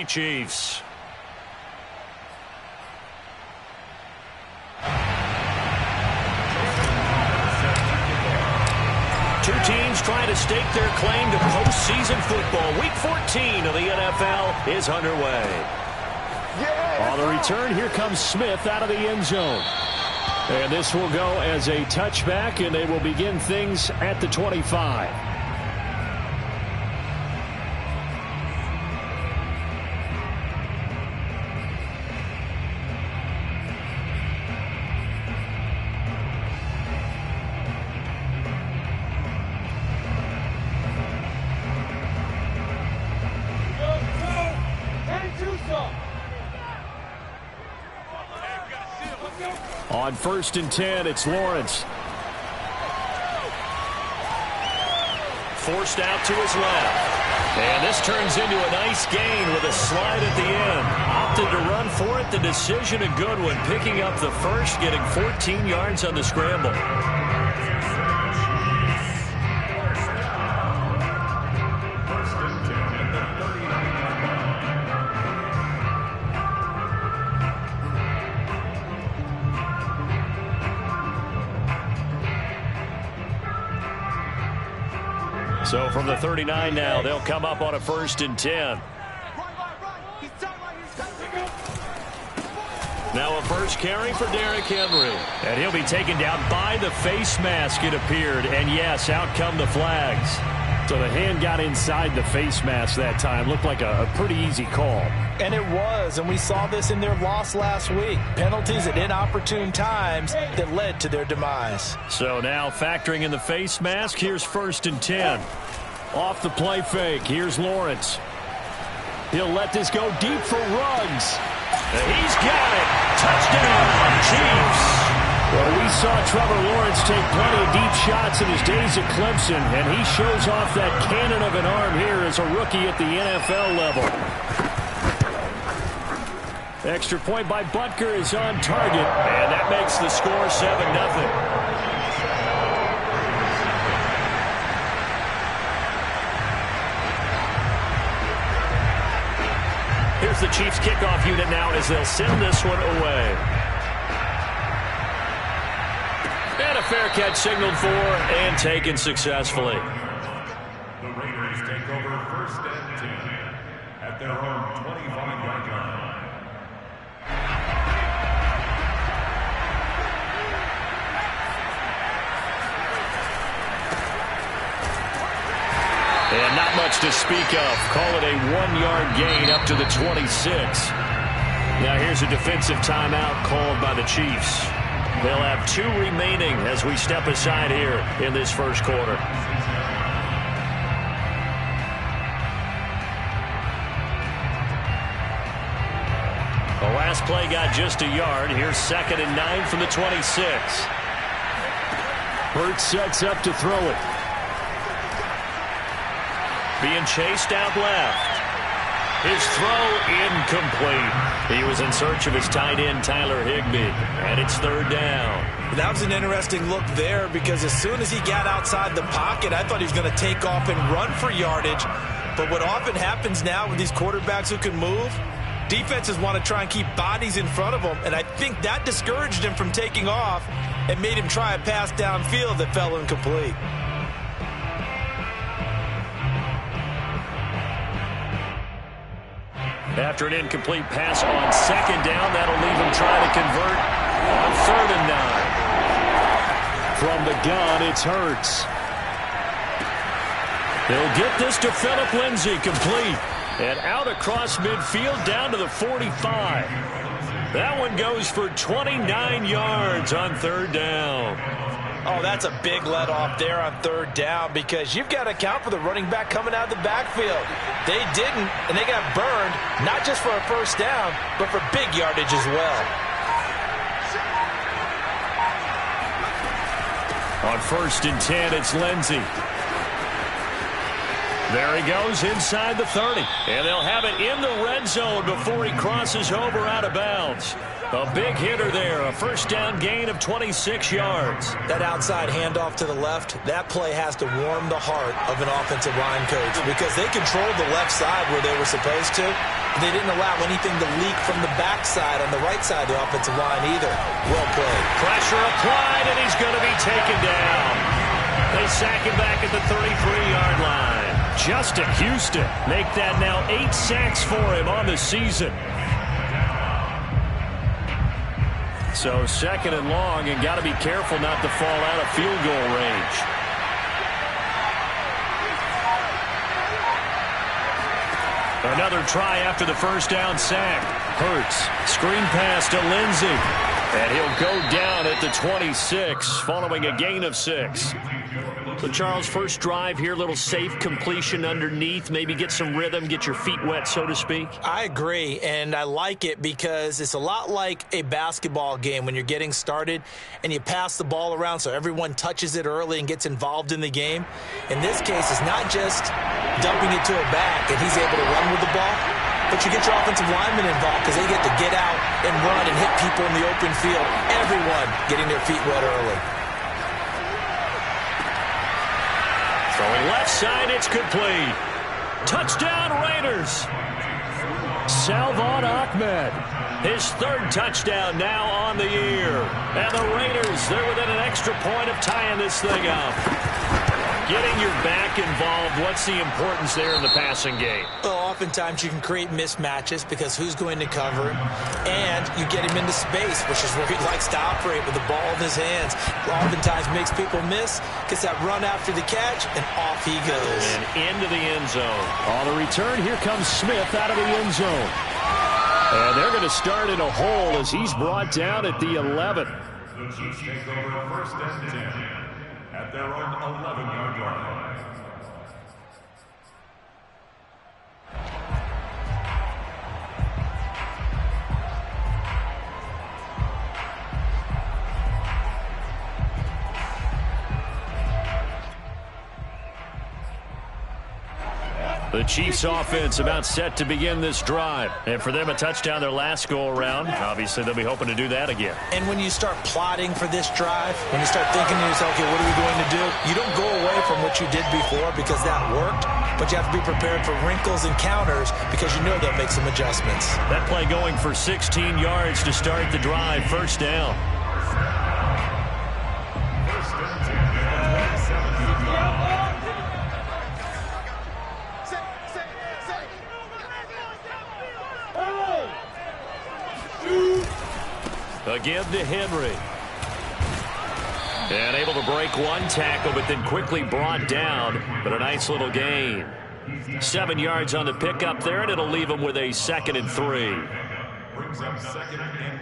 Chiefs. Two teams trying to stake their claim to postseason football. Week 14 of the NFL is underway. On the return, here comes Smith out of the end zone. And this will go as a touchback, and they will begin things at the 25. On 1st and 10, it's Lawrence. Forced out to his left. And this turns into a nice gain with a slide at the end. Opted to run for it. The decision a good one. Picking up the first, getting 14 yards on the scramble. So from the 39 now, they'll come up on a 1st and 10. Now a first carry for Derrick Henry. And he'll be taken down by the face mask, it appeared. And yes, out come the flags. So the hand got inside the face mask that time. Looked like a pretty easy call. And it was, and we saw this in their loss last week. Penalties at inopportune times that led to their demise. So now factoring in the face mask, here's 1st and 10. Off the play fake, here's Lawrence. He'll let this go deep for Ruggs. He's got it. Touchdown, Chiefs. Well, we saw Trevor Lawrence take plenty of deep shots in his days at Clemson, and he shows off that cannon of an arm here as a rookie at the NFL level. Extra point by Butker is on target, and that makes the score 7-0. Here's the Chiefs kickoff unit now as they'll send this one away. And a fair catch signaled for and taken successfully. The Raiders take over 1st and 10 at their own 25-yard line. And not much to speak of. Call it a 1-yard gain up to the 26. Now here's a defensive timeout called by the Chiefs. They'll have 2 remaining as we step aside here in this first quarter. The last play got just a yard. Here's 2nd and 9 from the 26. Hurts sets up to throw it. Being chased out left. His throw incomplete. He was in search of his tight end, Tyler Higbee. And it's 3rd down. That was an interesting look there because as soon as he got outside the pocket, I thought he was going to take off and run for yardage. But what often happens now with these quarterbacks who can move, defenses want to try and keep bodies in front of them. And I think that discouraged him from taking off and made him try a pass downfield that fell incomplete. After an incomplete pass on 2nd down, that'll leave him trying to convert on 3rd and 9. From the gun, it's Hurts. They'll get this to Phillip Lindsay, complete. And out across midfield down to the 45. That one goes for 29 yards on 3rd down. Oh, that's a big let off there on 3rd down because you've got to account for the running back coming out of the backfield. They didn't, and they got burned, not just for a 1st down, but for big yardage as well. On 1st and 10, it's Lindsay. There he goes inside the 30. And they'll have it in the red zone before he crosses over out of bounds. A big hitter there, a first down gain of 26 yards. That outside handoff to the left, that play has to warm the heart of an offensive line coach because they controlled the left side where they were supposed to. They didn't allow anything to leak from the backside on the right side of the offensive line either. Well played. Pressure applied, and he's going to be taken down. They sack him back at the 33-yard line. Justin Houston make that now 8 sacks for him on the season. So second and long, and got to be careful not to fall out of field goal range. Another try after the first down sack. Hurts, screen pass to Lindsey. And he'll go down at the 26 following a gain of 6. So, Charles, first drive here, little safe completion underneath. Maybe get some rhythm, get your feet wet, so to speak. I agree, and I like it because it's a lot like a basketball game when you're getting started and you pass the ball around so everyone touches it early and gets involved in the game. In this case, it's not just dumping it to a back and he's able to run with the ball, but you get your offensive linemen involved because they get to get out and run and hit people in the open field. Everyone getting their feet wet early. Throwing left side, it's complete. Touchdown, Raiders. Salvon Ahmed, his 3rd touchdown now on the year. And the Raiders, they're within an extra point of tying this thing up. Getting your back involved, what's the importance there in the passing game? Well, oftentimes you can create mismatches because who's going to cover him, and you get him into space, which is where he likes to operate with the ball in his hands. Oftentimes makes people miss, gets that run after the catch, and off he goes. And into the end zone. On the return, here comes Smith out of the end zone. And they're going to start in a hole as he's brought down at the 11. The Chiefs take over first and 10 at their own 11-yard line. The Chiefs offense about set to begin this drive. And for them, a touchdown their last go-around. Obviously, they'll be hoping to do that again. And when you start plotting for this drive, when you start thinking to yourself, okay, what are we going to do? You don't go away from what you did before because that worked, but you have to be prepared for wrinkles and counters because you know they'll make some adjustments. That play going for 16 yards to start the drive. First down. Again to Henry. And able to break one tackle, but then quickly brought down. But a nice little gain. 7 yards on the pickup there, and it'll leave him with a 2nd and 3. Brings up 2nd and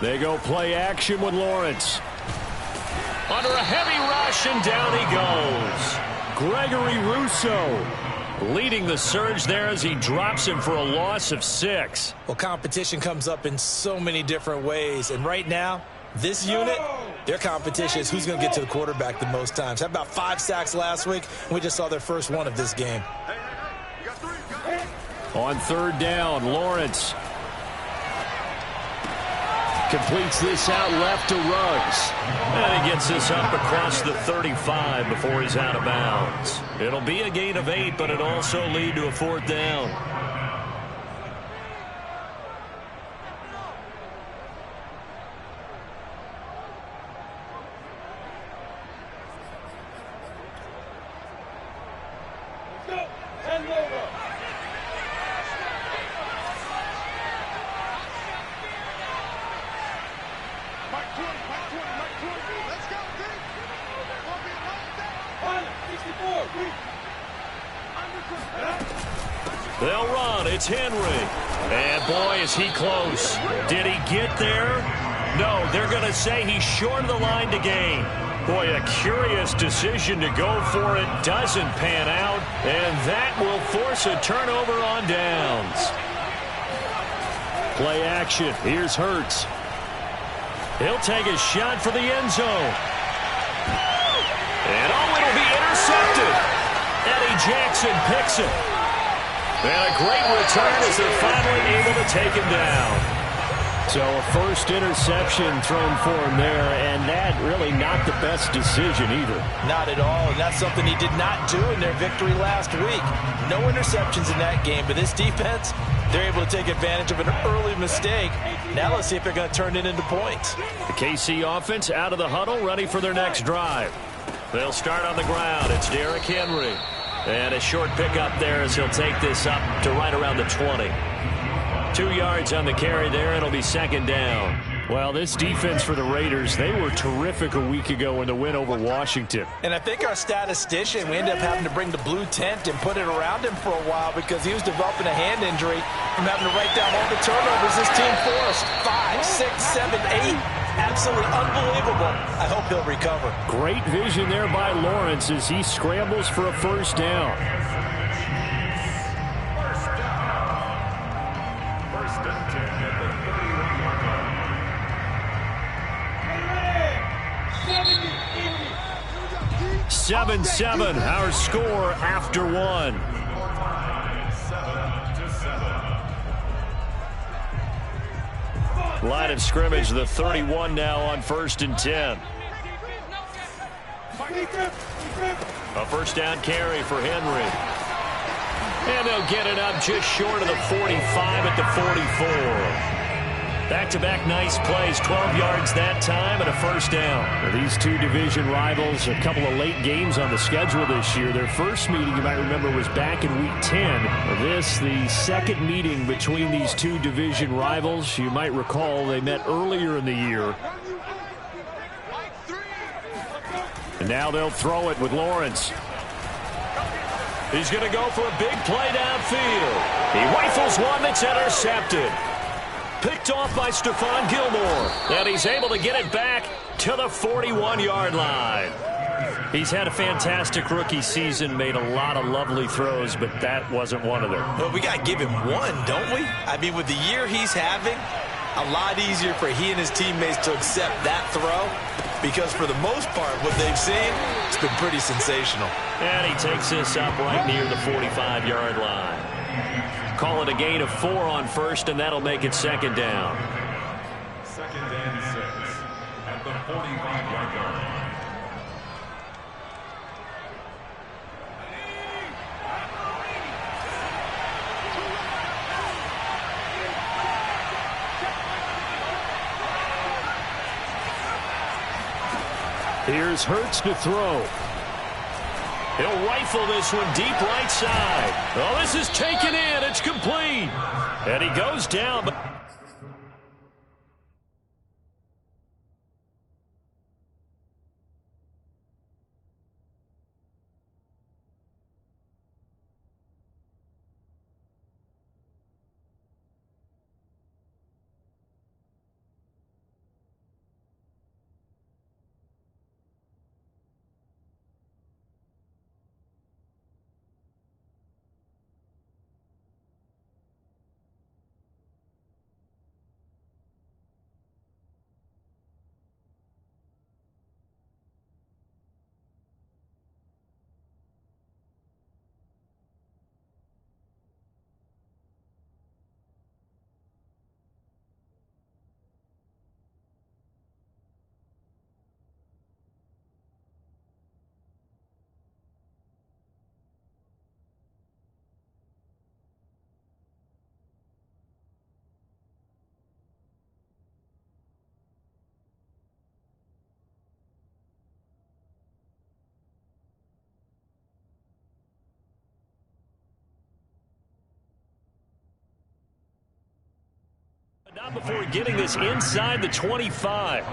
3. They go play action with Lawrence. Under a heavy rush, and down he goes. Gregory Rousseau leading the surge there as he drops him for a loss of 6. Well, competition comes up in so many different ways. And right now, this unit, their competition is who's going to get to the quarterback the most times. Had about 5 sacks last week, and we just saw their first one of this game. On 3rd down, Lawrence completes this out left to Ruggs. And he gets this up across the 35 before he's out of bounds. It'll be a gain of 8, but it'll also lead to a 4th down. They'll run. It's Henry. And, boy, is he close. Did he get there? No, they're going to say he's short of the line to gain. Boy, a curious decision to go for it. Doesn't pan out. And that will force a turnover on downs. Play action. Here's Hurts. He'll take a shot for the end zone. And, oh, it'll be intercepted. And he Jackson picks him. And a great return as they're finally able to take him down. So a first interception thrown for him there, and that really not the best decision either. Not at all, and that's something he did not do in their victory last week. No interceptions in that game, but this defense, they're able to take advantage of an early mistake. Now let's see if they're going to turn it into points. The KC offense out of the huddle, ready for their next drive. They'll start on the ground. It's Derrick Henry. And a short pickup there as he'll take this up to right around the 20. 2 yards on the carry there. It'll be second down. Well, this defense for the Raiders, they were terrific a week ago in the win over Washington. And I think our statistician, we ended up having to bring the blue tent and put it around him for a while because he was developing a hand injury from having to write down all the turnovers this team forced. 5, 6, 7, 8. Absolutely unbelievable. I hope he'll recover. Great vision there by Lawrence as he scrambles for a first down. First and 10 at the 31-yard line. 7-7, our score after one. 7-7. Line of scrimmage, the 31 now on first and 10. A first down carry for Henry. And they'll get it up just short of the 45 at the 44. Back-to-back nice plays, 12 yards that time and a first down. Now, these two division rivals, a couple of late games on the schedule this year. Their first meeting, you might remember, was back in Week 10. This, the second meeting between these two division rivals. You might recall they met earlier in the year. And now they'll throw it with Lawrence. He's going to go for a big play downfield. He rifles one that's intercepted. Picked off by Stephon Gilmore. And he's able to get it back to the 41-yard line. He's had a fantastic rookie season, made a lot of lovely throws, but that wasn't one of them. Well, we got to give him one, don't we? I mean, with the year he's having, a lot easier for he and his teammates to accept that throw because for the most part, what they've seen, it's been pretty sensational. And he takes this up right near the 45-yard line. Call it a gain of 4 on first, and that'll make it second down. Second and 6 at the 45-yard line. Here's Hurts to throw. He'll rifle this one deep right side. Oh, this is taken in. It's complete. And he goes down. But not before getting this inside the 25.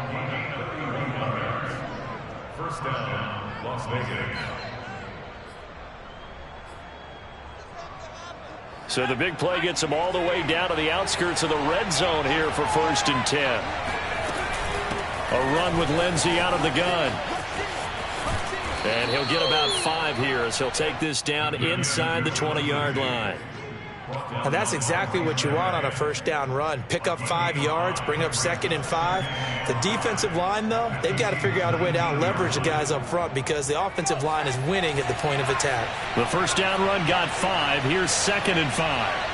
First down, Las Vegas. So the big play gets him all the way down to the outskirts of the red zone here for first and 10. A run with Lindsey out of the gun. And he'll get about 5 here as he'll take this down inside the 20-yard line. And that's exactly what you want on a first down run. Pick up 5 yards, bring up 2nd and 5. The defensive line, though, they've got to figure out a way to out-leverage the guys up front because the offensive line is winning at the point of attack. The first down run got 5. Here's 2nd and 5.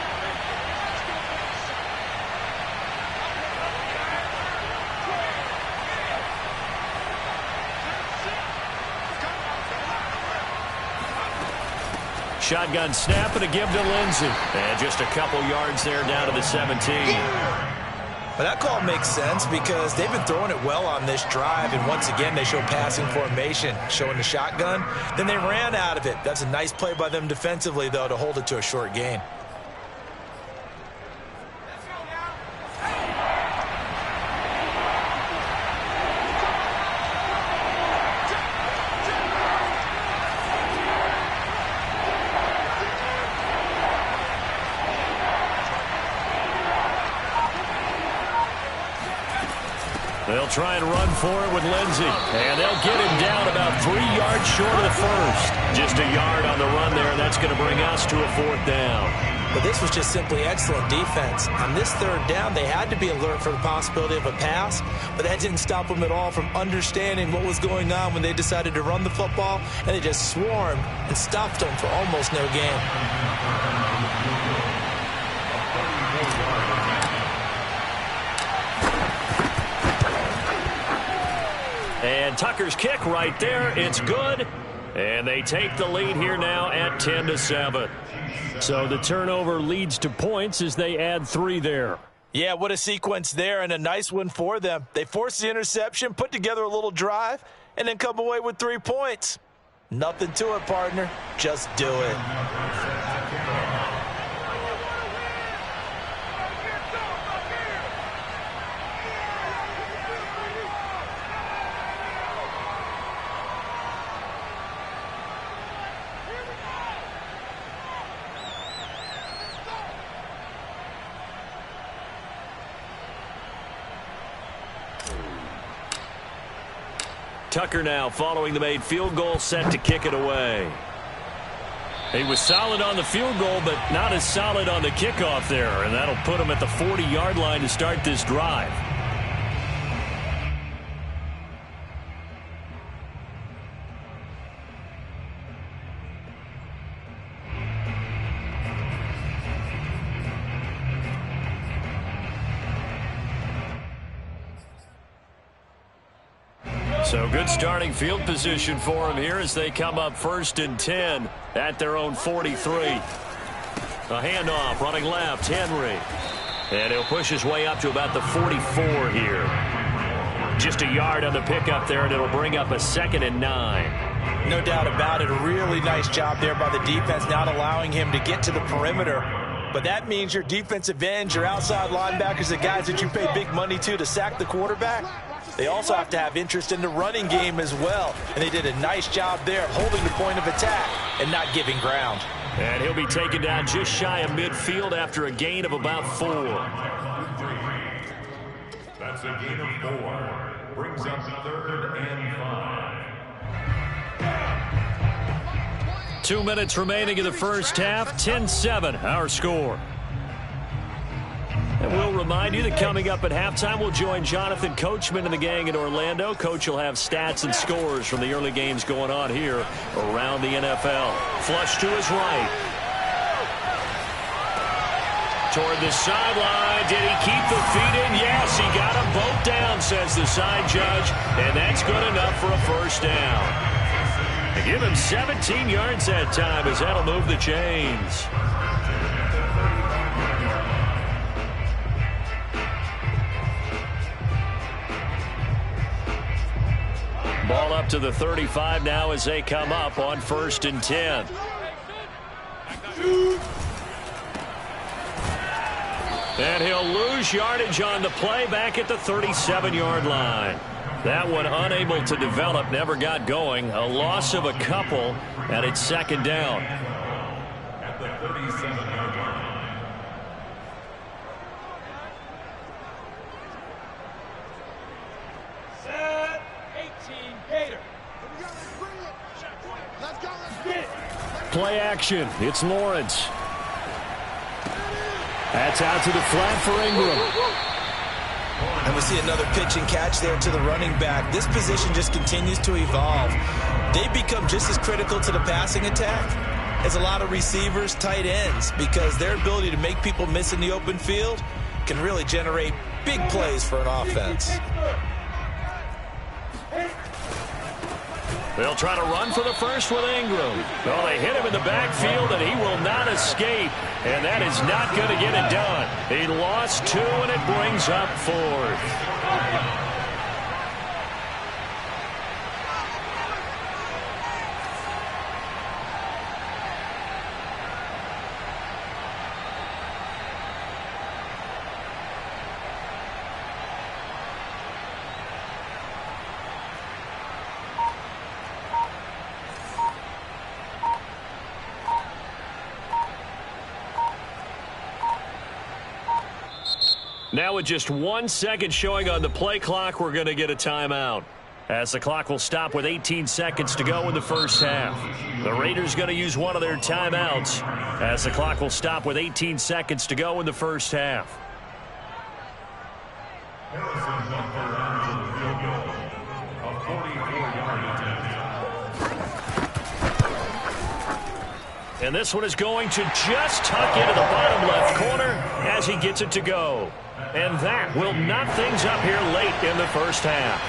Shotgun snap and a give to Lindsey. And just a couple yards there down to the 17. But that call makes sense because they've been throwing it well on this drive. And once again, they show passing formation, showing the shotgun. Then they ran out of it. That's a nice play by them defensively, though, to hold it to a short gain. They'll try and run for it with Lindsey. And they'll get him down about 3 yards short of the first. Just a yard on the run there, and that's going to bring us to a 4th down. But this was just simply excellent defense. On this 3rd down, they had to be alert for the possibility of a pass, but that didn't stop them at all from understanding what was going on when they decided to run the football, and they just swarmed and stopped them for almost no gain. And Tucker's kick right there. It's good. And they take the lead here now at 10-7. So the turnover leads to points as they add 3 there. Yeah, what a sequence there, and a nice one for them. They forced the interception, put together a little drive, and then come away with 3 points. Nothing to it, partner. Just do it. Tucker now following the made field goal, set to kick it away. He was solid on the field goal, but not as solid on the kickoff there, and that'll put him at the 40-yard line to start this drive. So good starting field position for him here as they come up 1st and 10 at their own 43. A handoff running left, Henry. And he'll push his way up to about the 44 here. Just a yard on the pickup there, and it'll bring up a 2nd and 9. No doubt about it. A really nice job there by the defense, not allowing him to get to the perimeter. But that means your defensive ends, your outside linebackers, the guys that you pay big money to sack the quarterback, they also have to have interest in the running game as well. And they did a nice job there holding the point of attack and not giving ground. And he'll be taken down just shy of midfield after a gain of about 4. That's a gain of 4. Brings up 3rd and 5. 2 minutes remaining in the first half. 10-7, our score. And we'll remind you that coming up at halftime, we'll join Jonathan Coachman and the gang in Orlando. Coach will have stats and scores from the early games going on here around the NFL. Flush to his right. Toward the sideline. Did he keep the feet in? Yes, he got them both down, says the side judge. And that's good enough for a first down. They give him 17 yards that time as that'll move the chains. Ball up to the 35 now as they come up on 1st and 10. And he'll lose yardage on the play back at the 37-yard line. That one unable to develop, never got going. A loss of a couple, and it's 2nd down. At the 37-yard line. Play action. It's Lawrence. That's out to the flat for Ingram. And we see another pitch and catch there to the running back. This position just continues to evolve. They become just as critical to the passing attack as a lot of receivers, tight ends, because their ability to make people miss in the open field can really generate big plays for an offense. They'll try to run for the first with Ingram. Well, they hit him in the backfield, and he will not escape. And that is not going to get it done. He lost 2, and it brings up 4th. Now with just 1 second showing on the play clock, we're going to get a timeout. As the clock will stop with 18 seconds to go in the first half. The Raiders going to use one of their timeouts as the clock will stop with 18 seconds to go in the first half. And this one is going to just tuck into the bottom left corner as he gets it to go. And that will knot things up here late in the first half.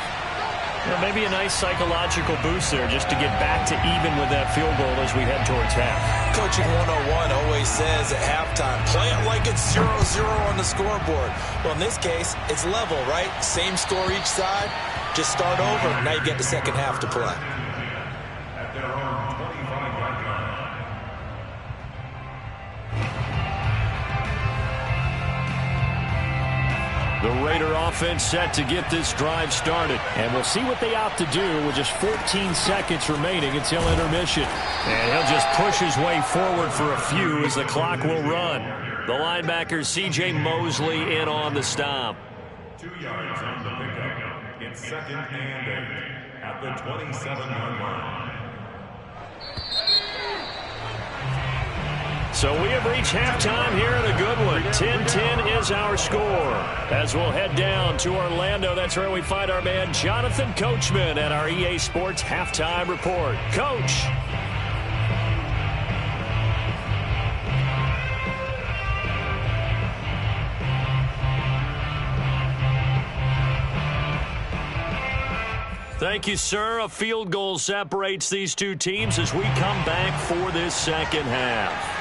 Well, maybe a nice psychological boost there just to get back to even with that field goal as we head towards half. Coaching 101 always says at halftime, play it like it's 0-0 on the scoreboard. Well, in this case, it's level, right? Same score each side. Just start over. Now you get the second half to play. The Raider offense set to get this drive started. And we'll see what they opt to do with just 14 seconds remaining until intermission. And he'll just push his way forward for a few as the clock will run. The linebacker, C.J. Mosley, in on the stop. 2 yards on the pickup. It's 2nd and 8 at the 27-yard line. So we have reached halftime here in a good one. 10-10 is our score. As we'll head down to Orlando, that's where we find our man Jonathan Coachman at our EA Sports Halftime Report. Coach. Thank you, sir. A field goal separates these two teams as we come back for this second half.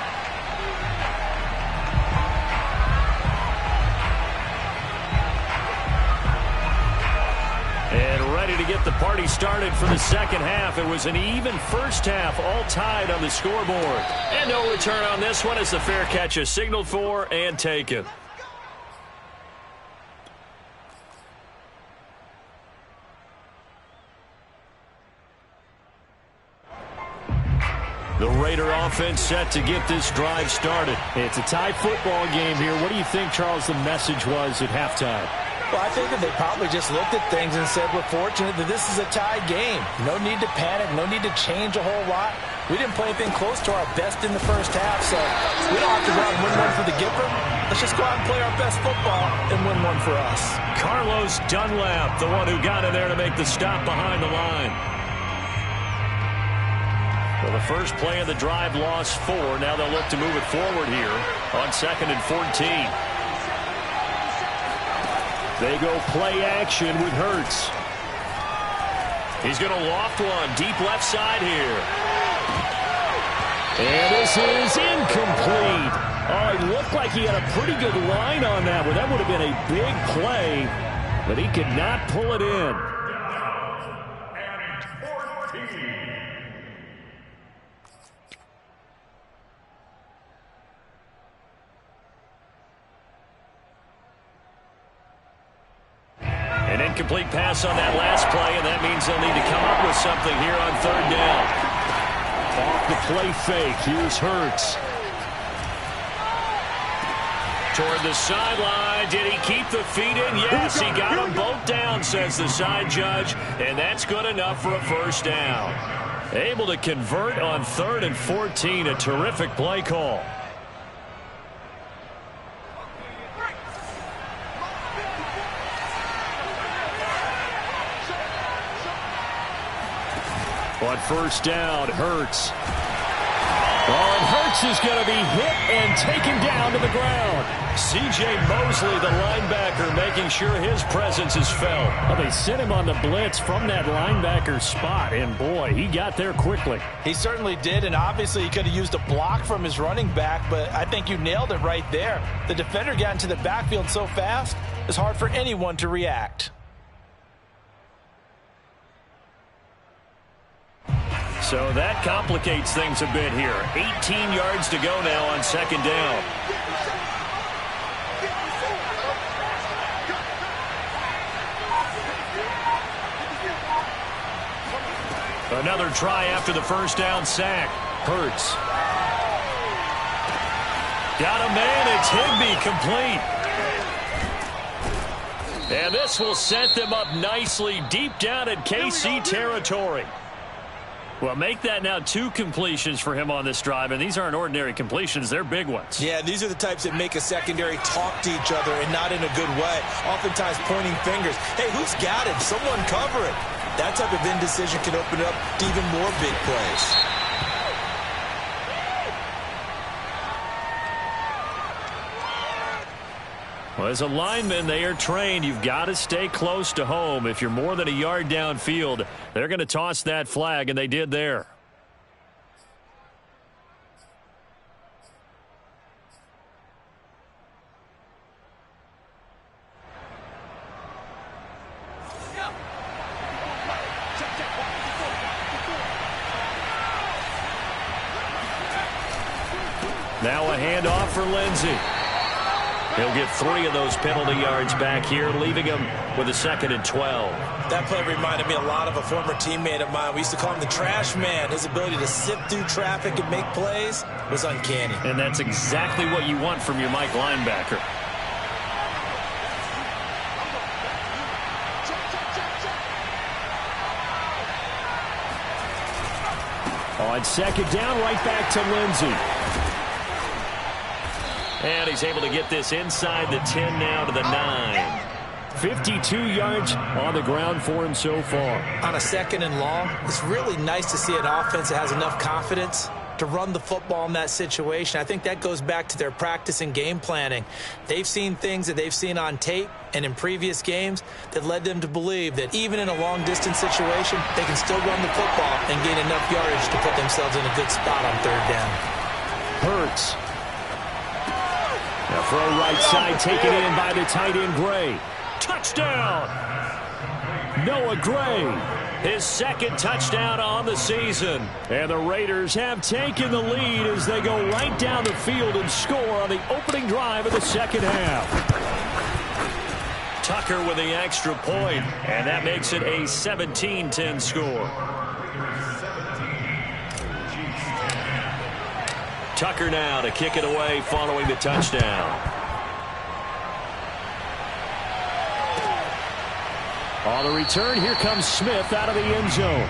And ready to get the party started for the second half. It was an even first half, all tied on the scoreboard. And no return on this one as the fair catch is signaled for and taken. The Raider offense set to get this drive started. It's a tie football game here. What do you think, Charles, the message was at halftime? Well, I think that they probably just looked at things and said, we're fortunate that this is a tie game. No need to panic, no need to change a whole lot. We didn't play anything close to our best in the first half, so we don't have to go out and win one for the Gipper. Let's just go out and play our best football and win one for us. Carlos Dunlap, the one who got in there to make the stop behind the line. Well, the first play of the drive lost 4. Now they'll look to move it forward here on 2nd and 14. They go play action with Hurts. He's going to loft one deep left side here. And this is incomplete. Oh, it looked like he had a pretty good line on that one. That would have been a big play, but he could not pull it in. An incomplete pass on that last play, and that means they'll need to come up with something here on 3rd down. Off the play fake, here's Hurts. Toward the sideline, did he keep the feet in? Yes, he got them both down, says the side judge, and that's good enough for a first down. Able to convert on 3rd and 14, a terrific play call. On first down, Hurts. Oh, and Hurts is going to be hit and taken down to the ground. C.J. Mosley, the linebacker, making sure his presence is felt. Well, they sent him on the blitz from that linebacker spot, and boy, he got there quickly. He certainly did, and obviously he could have used a block from his running back, but I think you nailed it right there. The defender got into the backfield so fast, it's hard for anyone to react. So that complicates things a bit here. 18 yards to go now on second down. Another try after the first down sack. Hurts. Got a man. It's Higbee, complete. And this will set them up nicely deep down in KC territory. Well, make that now 2 completions for him on this drive, and these aren't ordinary completions. They're big ones. Yeah, these are the types that make a secondary talk to each other and not in a good way. Oftentimes pointing fingers. Hey, who's got it? Someone cover it. That type of indecision can open it up to even more big plays. Well, as a lineman, they are trained. You've got to stay close to home. If you're more than a yard downfield, they're going to toss that flag, and they did there. Now a handoff for Lindsey. He'll get 3 of those penalty yards back here, leaving him with a 2nd and 12. That play reminded me a lot of a former teammate of mine. We used to call him the trash man. His ability to sift through traffic and make plays was uncanny. And that's exactly what you want from your Mike linebacker. On second down, right back to Lindsey. And he's able to get this inside the 10 now to the 9. 52 yards on the ground for him so far. On a 2nd and long, it's really nice to see an offense that has enough confidence to run the football in that situation. I think that goes back to their practice and game planning. They've seen things that they've seen on tape and in previous games that led them to believe that even in a long-distance situation, they can still run the football and gain enough yardage to put themselves in a good spot on 3rd down. Hurts. A throw right side taken in by the tight end Gray. Touchdown! Noah Gray, his 2nd touchdown on the season. And the Raiders have taken the lead as they go right down the field and score on the opening drive of the 2nd half. Tucker with the extra point, and that makes it a 17-10 score. Tucker now to kick it away following the touchdown. On the return, here comes Smith out of the end zone.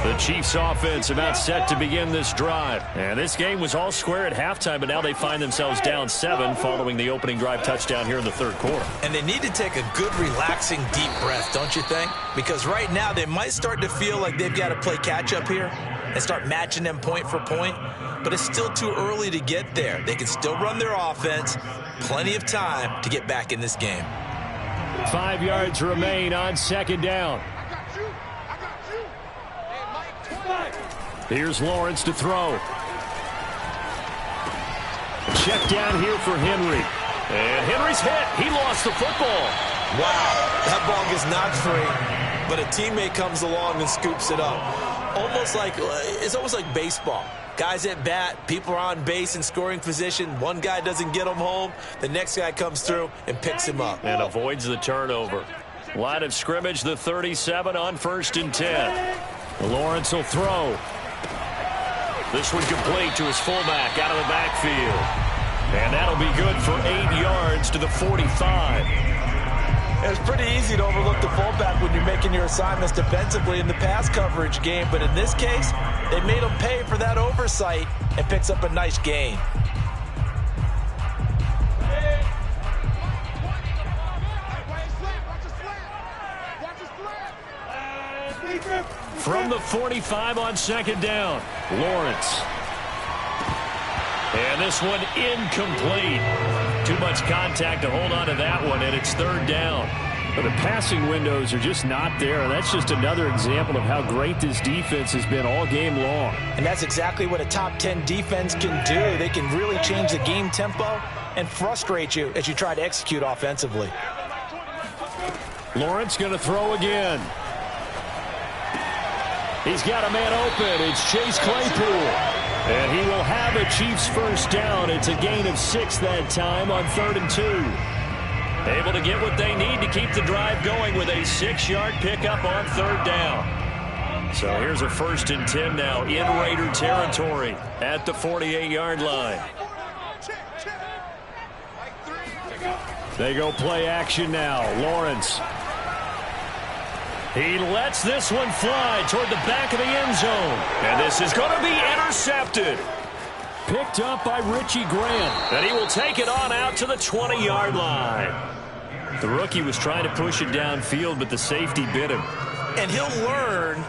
The Chiefs offense about set to begin this drive. And this game was all square at halftime, but now they find themselves down 7 following the opening drive touchdown here in the 3rd quarter. And they need to take a good, relaxing, deep breath, don't you think? Because right now they might start to feel like they've got to play catch-up here and start matching them point for point. But it's still too early to get there. They can still run their offense. Plenty of time to get back in this game. 5 yards remain on 2nd down. Here's Lawrence to throw. Check down here for Henry. And Henry's hit. He lost the football. Wow, that ball gets knocked free, but a teammate comes along and scoops it up. It's almost like baseball. Guys at bat, people are on base in scoring position. One guy doesn't get him home. The next guy comes through and picks him up. And avoids the turnover. Line of scrimmage, the 37 on 1st and 10. Lawrence will throw. This one complete to his fullback out of the backfield. And that'll be good for 8 yards to the 45. It's pretty easy to overlook the fullback when you're making your assignments defensively in the pass coverage game, but in this case, they made him pay for that oversight and picks up a nice gain. From the 45 on second down, Lawrence. And this one incomplete. Too much contact to hold on to that one, and it's third down. But the passing windows are just not there. That's just another example of how great this defense has been all game long. And that's exactly what a top 10 defense can do. They can really change the game tempo and frustrate you as you try to execute offensively. Lawrence going to throw again. He's got a man open. It's Chase Claypool. And he will have a Chiefs first down. It's a gain of 6 that time on 3rd and 2. Able to get what they need to keep the drive going with a 6-yard pickup on 3rd down. So here's a 1st and 10 now in Raider territory at the 48-yard line. They go play action now. Lawrence. He lets this one fly toward the back of the end zone. And this is going to be intercepted. Picked up by Richie Grant. And he will take it on out to the 20-yard line. The rookie was trying to push it downfield, but the safety bit him. And he'll learn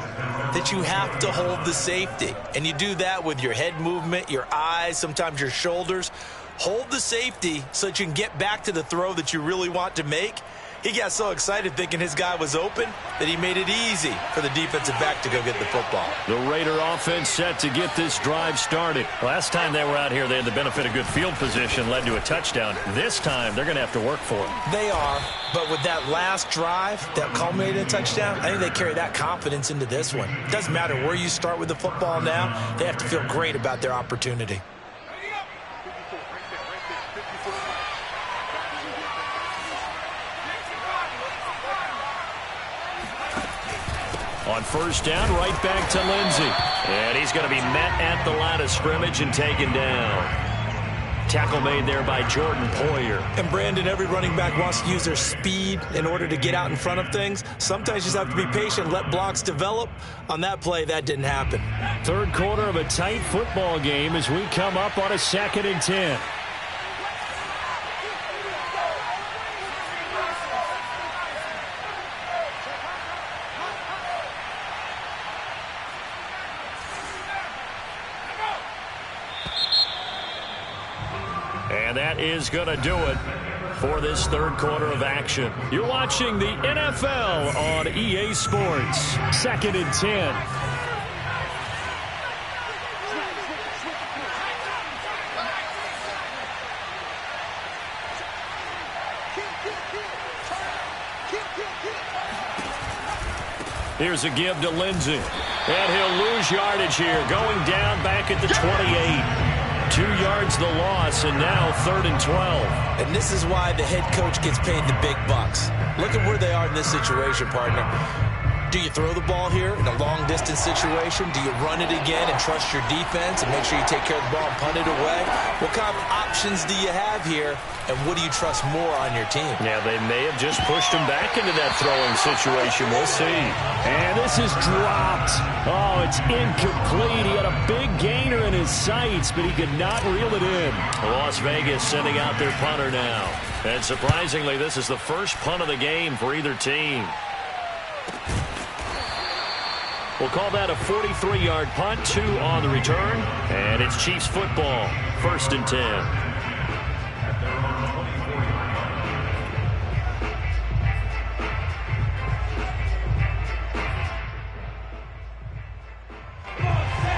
that you have to hold the safety. And you do that with your head movement, your eyes, sometimes your shoulders. Hold the safety so that you can get back to the throw that you really want to make. He got so excited thinking his guy was open that he made it easy for the defensive back to go get the football. The Raider offense set to get this drive started. Last time they were out here, they had the benefit of good field position, led to a touchdown. This time, they're going to have to work for it. They are, but with that last drive that culminated in a touchdown, I think they carry that confidence into this one. It doesn't matter where you start with the football now. They have to feel great about their opportunity. On first down, right back to Lindsey. And he's going to be met at the line of scrimmage and taken down. Tackle made there by Jordan Poyer. And Brandon, every running back wants to use their speed in order to get out in front of things. Sometimes you just have to be patient, let blocks develop. On that play, that didn't happen. Third quarter of a tight football game as we come up on a 2nd and 10. And that is going to do it for this third quarter of action. You're watching the NFL on EA Sports. 2nd and 10. Here's a give to Lindsey. And he'll lose yardage here, going down back at the 28. 2 yards the loss, and now 3rd and 12. And this is why the head coach gets paid the big bucks. Look at where they are in this situation, partner. Do you throw the ball here in a long-distance situation? Do you run it again and trust your defense and make sure you take care of the ball and punt it away? What kind of options do you have here, and what do you trust more on your team? Yeah, they may have just pushed him back into that throwing situation. We'll see. And this is dropped. Oh, it's incomplete. He had a big gainer in his sights, but he could not reel it in. Las Vegas sending out their punter now. And surprisingly, this is the first punt of the game for either team. We'll call that a 43-yard punt, 2 on the return. And it's Chiefs football, 1st and 10.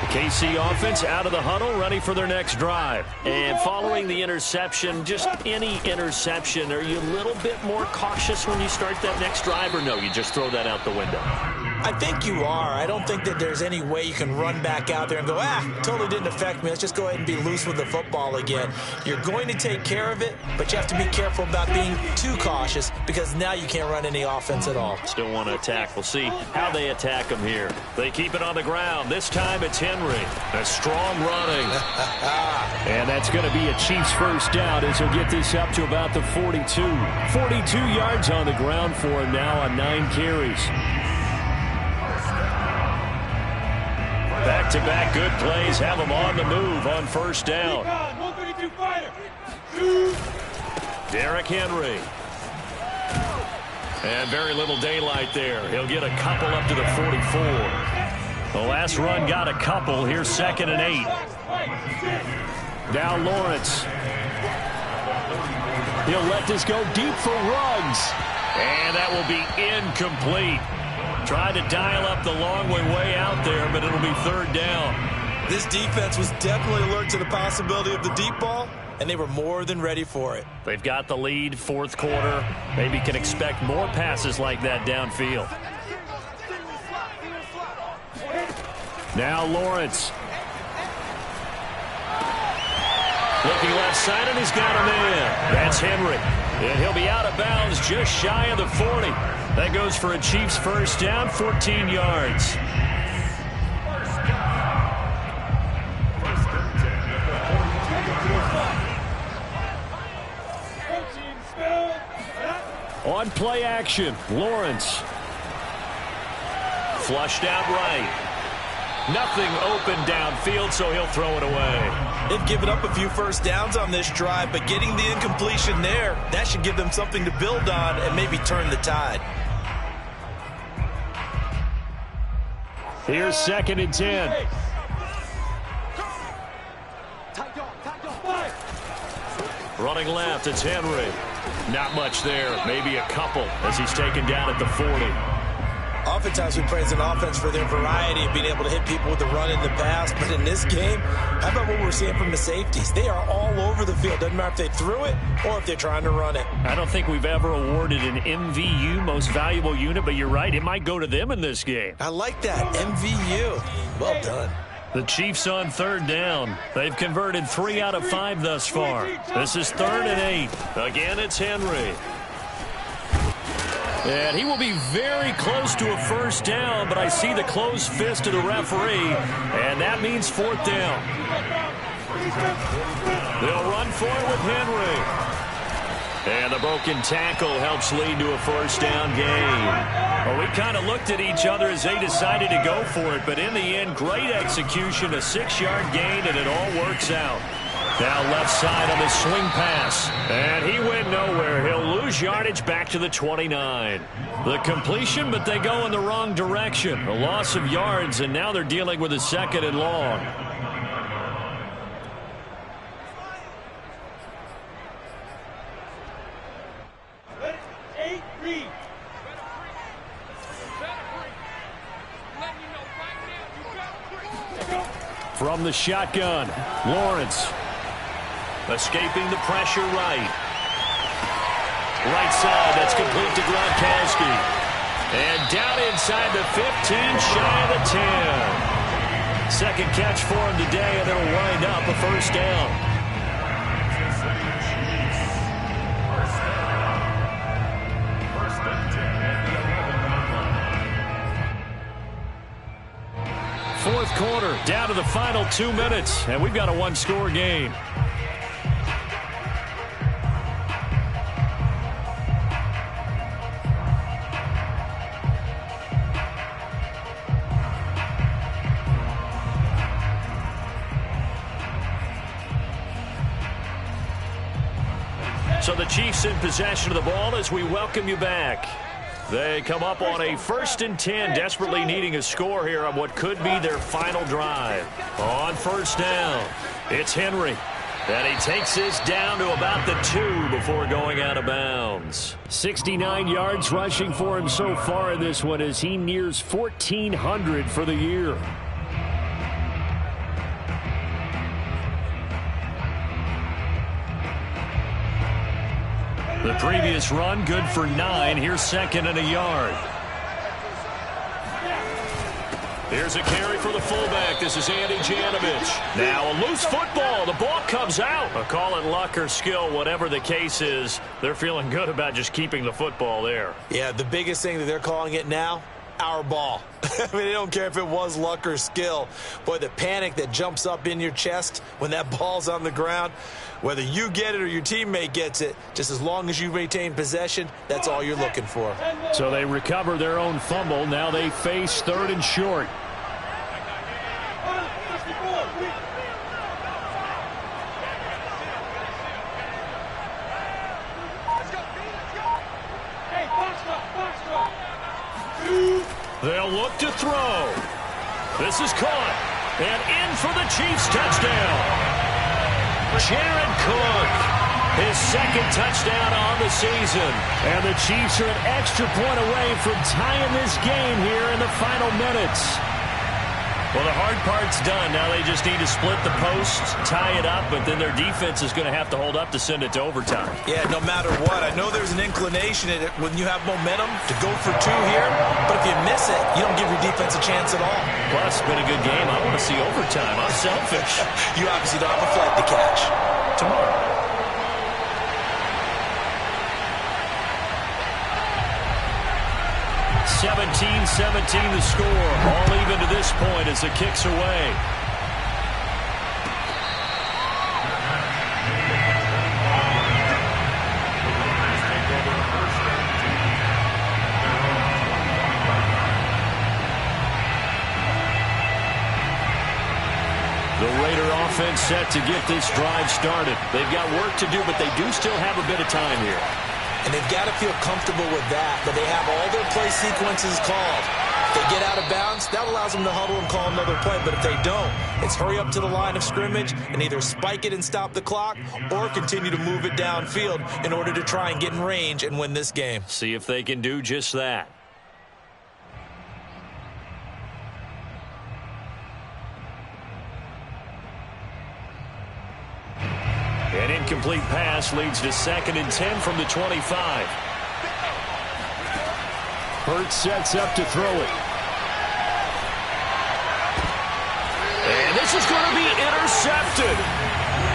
KC offense out of the huddle, ready for their next drive. And following the interception, just any interception, are you a little bit more cautious when you start that next drive, or no, you just throw that out the window? I think you are. I don't think that there's any way you can run back out there and go, totally didn't affect me. Let's just go ahead and be loose with the football again. You're going to take care of it, but you have to be careful about being too cautious because now you can't run any offense at all. Still want to attack. We'll see how they attack him here. They keep it on the ground. This time it's Henry. A strong running. And that's going to be a Chiefs first down as he'll get this up to about the 42. 42 yards on the ground for him now on 9 carries. Back-to-back good plays have him on the move on first down. Derrick Henry. And very little daylight there. He'll get a couple up to the 44. The last run got a couple. Here's 2nd and 8. Now Lawrence. He'll let this go deep for Ruggs. And that will be incomplete. Tried to dial up the long way out there, but it'll be 3rd down. This defense was definitely alert to the possibility of the deep ball, and they were more than ready for it. They've got the lead, 4th quarter. Maybe can expect more passes like that downfield. Now Lawrence. Looking left side, and he's got him in. That's Henry. And he'll be out of bounds just shy of the 40. That goes for a Chiefs first down, 14 yards. On play action, Lawrence. Flushed out right. Nothing open downfield, so he'll throw it away. They've given up a few first downs on this drive, but getting the incompletion there, that should give them something to build on and maybe turn the tide. Here's 2nd and 10. Running left, it's Henry. Not much there, maybe a couple as he's taken down at the 40. Oftentimes we praise an offense for their variety of being able to hit people with the run in the pass, but in this game, how about what we're seeing from the safeties? They are all over the field. Doesn't matter if they threw it or if they're trying to run it. I don't think we've ever awarded an MVU, most valuable unit, but you're right, it might go to them in this game. I like that, MVU. Well done. The Chiefs on 3rd down. They've converted 3 out of 5 thus far. This is 3rd and 8. Again, it's Henry. And he will be very close to a first down, but I see the closed fist of the referee, and that means 4th down. They'll run for it with Henry. And the broken tackle helps lead to a first down gain. Well, we kind of looked at each other as they decided to go for it, but in the end, great execution, a 6-yard gain, and it all works out. Now left side on the swing pass. And he went nowhere. He'll lose yardage back to the 29. The completion, but they go in the wrong direction. A loss of yards, and now they're dealing with a 2nd and long. From the shotgun, Lawrence. Escaping the pressure right. Right side, that's complete to Gronkowski. And down inside the 15, shy of the 10. Second catch for him today, and it'll wind up a first down. Fourth quarter, down to the final 2 minutes, and we've got a 1-score game. So the Chiefs in possession of the ball as we welcome you back. They come up on a 1st and 10, desperately needing a score here on what could be their final drive. On first down, it's Henry. And he takes this down to about the 2 before going out of bounds. 69 yards rushing for him so far in this one as he nears 1,400 for the year. The previous run, good for 9. Here's 2nd and a yard. Here's a carry for the fullback. This is Andy Janovich. Now a loose football. The ball comes out. Call it luck or skill, whatever the case is. They're feeling good about just keeping the football there. Yeah, the biggest thing that they're calling it now, our ball. I mean, they don't care if it was luck or skill. Boy, the panic that jumps up in your chest when that ball's on the ground, whether you get it or your teammate gets it, just as long as you retain possession, that's all you're looking for. So they recover their own fumble. Now they face 3rd and short. They'll look to throw. This is caught. And in for the Chiefs touchdown. Jared Cook, his 2nd touchdown on the season. And the Chiefs are an extra point away from tying this game here in the final minutes. Well, the hard part's done. Now they just need to split the posts, tie it up, but then their defense is going to have to hold up to send it to overtime. Yeah, no matter what. I know there's an inclination in it when you have momentum to go for 2 here, but if you miss it, you don't give your defense a chance at all. Plus, it's been a good game. I want to see overtime. I'm selfish. You obviously don't have a flight to catch. Tomorrow. 17-17 the score. All even to this point as the kick's away. The Raider offense set to get this drive started. They've got work to do, but they do still have a bit of time here. And they've got to feel comfortable with that, but they have all their play sequences called. If they get out of bounds, that allows them to huddle and call another play. But if they don't, it's hurry up to the line of scrimmage and either spike it and stop the clock or continue to move it downfield in order to try and get in range and win this game. See if they can do just that. An incomplete pass leads to 2nd and 10 from the 25. Hurts sets up to throw it. And this is going to be intercepted.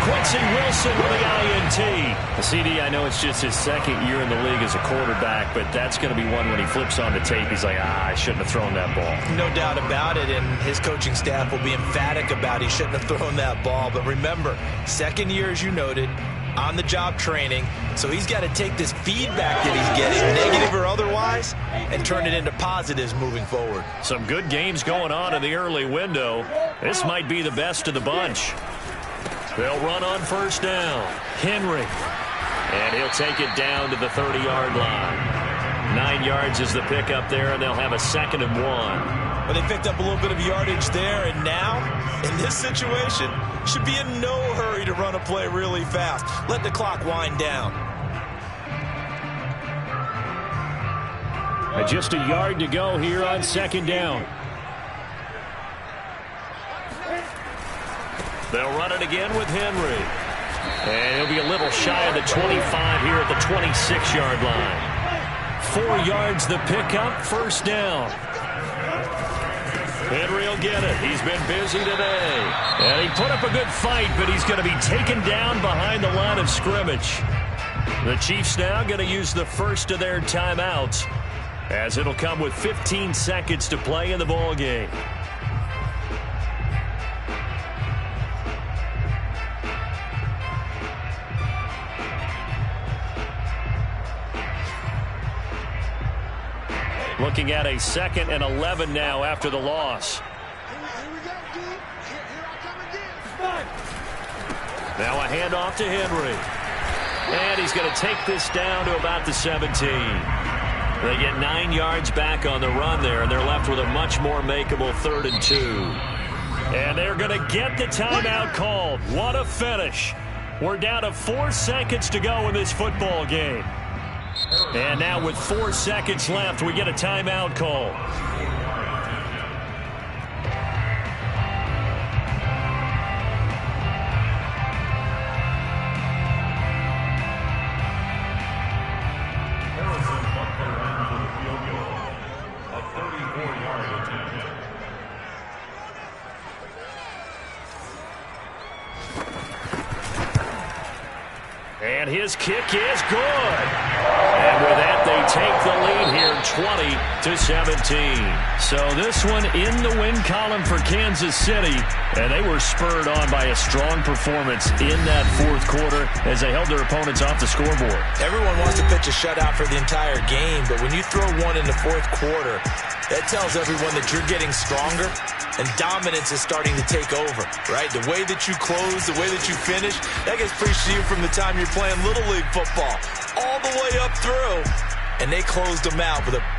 Quincy Wilson with the INT. The CD, I know it's just his 2nd year in the league as a quarterback, but that's going to be one when he flips on the tape, he's like, I shouldn't have thrown that ball. No doubt about it, and his coaching staff will be emphatic about he shouldn't have thrown that ball. But remember, 2nd year, as you noted, on-the-job training, so he's got to take this feedback that he's getting, negative or otherwise, and turn it into positives moving forward. Some good games going on in the early window. This might be the best of the bunch. They'll run on 1st down. Henry. And he'll take it down to the 30-yard line. 9 yards is the pickup there, and they'll have a 2nd and 1. Well, they picked up a little bit of yardage there, and now, in this situation, should be in no hurry to run a play really fast. Let the clock wind down. And just a yard to go here on 2nd down. They'll run it again with Henry. And he'll be a little shy of the 25 here at the 26-yard line. 4 yards the pickup, 1st down. Henry will get it. He's been busy today. And he put up a good fight, but he's going to be taken down behind the line of scrimmage. The Chiefs now going to use the first of their timeouts, as it'll come with 15 seconds to play in the ball game. Looking at a 2nd and 11 now after the loss. Now a handoff to Henry. And he's going to take this down to about the 17. They get 9 yards back on the run there, and they're left with a much more makeable 3rd and 2. And they're going to get the timeout called. What a finish. We're down to 4 seconds to go in this football game. And now with 4 seconds left, we get a timeout call. And his kick is good. And with that, they take the lead here 20-17. So this one in the win column for Kansas City. And they were spurred on by a strong performance in that fourth quarter as they held their opponents off the scoreboard. Everyone wants to pitch a shutout for the entire game, but when you throw one in the fourth quarter, that tells everyone that you're getting stronger and dominance is starting to take over, right? The way that you close, the way that you finish, that gets preached to you from the time you're playing Little League football all the way up through, and they closed them out with a